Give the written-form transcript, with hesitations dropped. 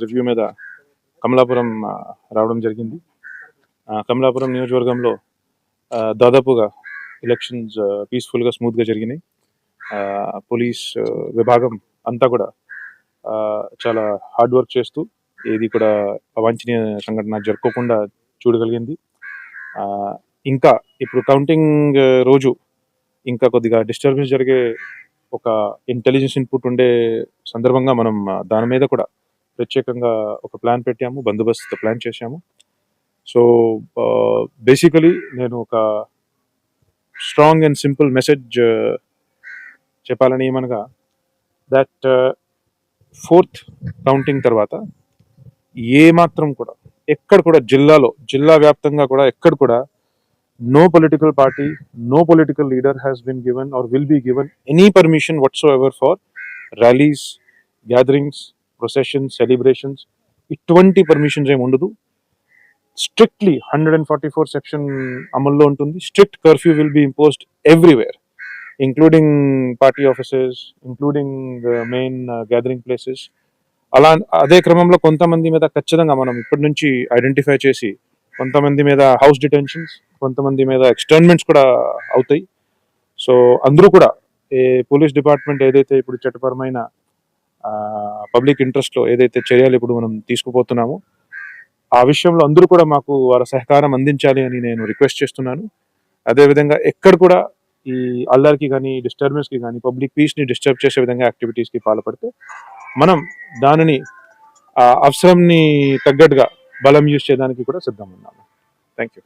Review మీద కమలాపురం రావడం జరిగింది. కమలాపురం నియోజకవర్గంలో దాదాపుగా ఎలక్షన్స్ పీస్ఫుల్గా స్మూత్గా జరిగినాయి. పోలీస్ విభాగం అంతా కూడా చాలా హార్డ్ వర్క్ చేస్తూ ఏది కూడా అవాంఛనీయ సంఘటన జరుపుకోకుండా చూడగలిగింది. ఇంకా ఇప్పుడు కౌంటింగ్ రోజు ఇంకా కొద్దిగా డిస్టర్బెన్స్ జరిగే ఒక ఇంటెలిజెన్స్ ఇన్పుట్ ఉండే సందర్భంగా మనం దాని మీద కూడా ప్రత్యేకంగా ఒక ప్లాన్ పెట్టాము, బందోబస్తు ప్లాన్ చేశాము. సో బేసికలీ నేను ఒక స్ట్రాంగ్ అండ్ సింపుల్ మెసేజ్ చెప్పాలని ఏమనగా దట్ 4th కౌంటింగ్ తర్వాత ఏమాత్రం కూడా ఎక్కడ కూడా జిల్లా వ్యాప్తంగా కూడా ఎక్కడ కూడా no political party, no political leader has been given or will be given any permission whatsoever for rallies, gatherings, processions, celebrations. ఇటువంటి పర్మిషన్స్ ఏమి ఉండదు. స్ట్రిక్ట్లీ 144 సెక్షన్ అమల్లో ఉంటుంది. Strict curfew will be imposed everywhere, including party offices, including main gathering places. అదే క్రమంలో కొంతమంది మీద ఖచ్చితంగా మనం ఇప్పటి నుంచి ఐడెంటిఫై చేసి కొంతమంది మీద హౌస్ డిటెన్షన్స్, కొంతమంది మీద ఎక్స్టర్న్మెంట్స్ కూడా అవుతాయి. సో అందరూ కూడా పోలీస్ డిపార్ట్మెంట్ ఏదైతే ఇప్పుడు చట్టపరమైన పబ్లిక్ ఇంట్రెస్ట్లో ఏదైతే చర్యలు ఇప్పుడు మనం తీసుకుపోతున్నామో ఆ విషయంలో అందరూ కూడా మాకు వారి సహకారం అందించాలి అని నేను రిక్వెస్ట్ చేస్తున్నాను. అదేవిధంగా ఎక్కడ కూడా ఈ అల్లరికి కానీ డిస్టర్బెన్స్కి కానీ పబ్లిక్ పీస్ని డిస్టర్బ్ చేసే విధంగా యాక్టివిటీస్కి పాల్పడితే మనం దానిని అవసరంని తగ్గట్టుగా బలం యూజ్ చేయడానికి కూడా సిద్ధంగా ఉన్నాము. Thank you.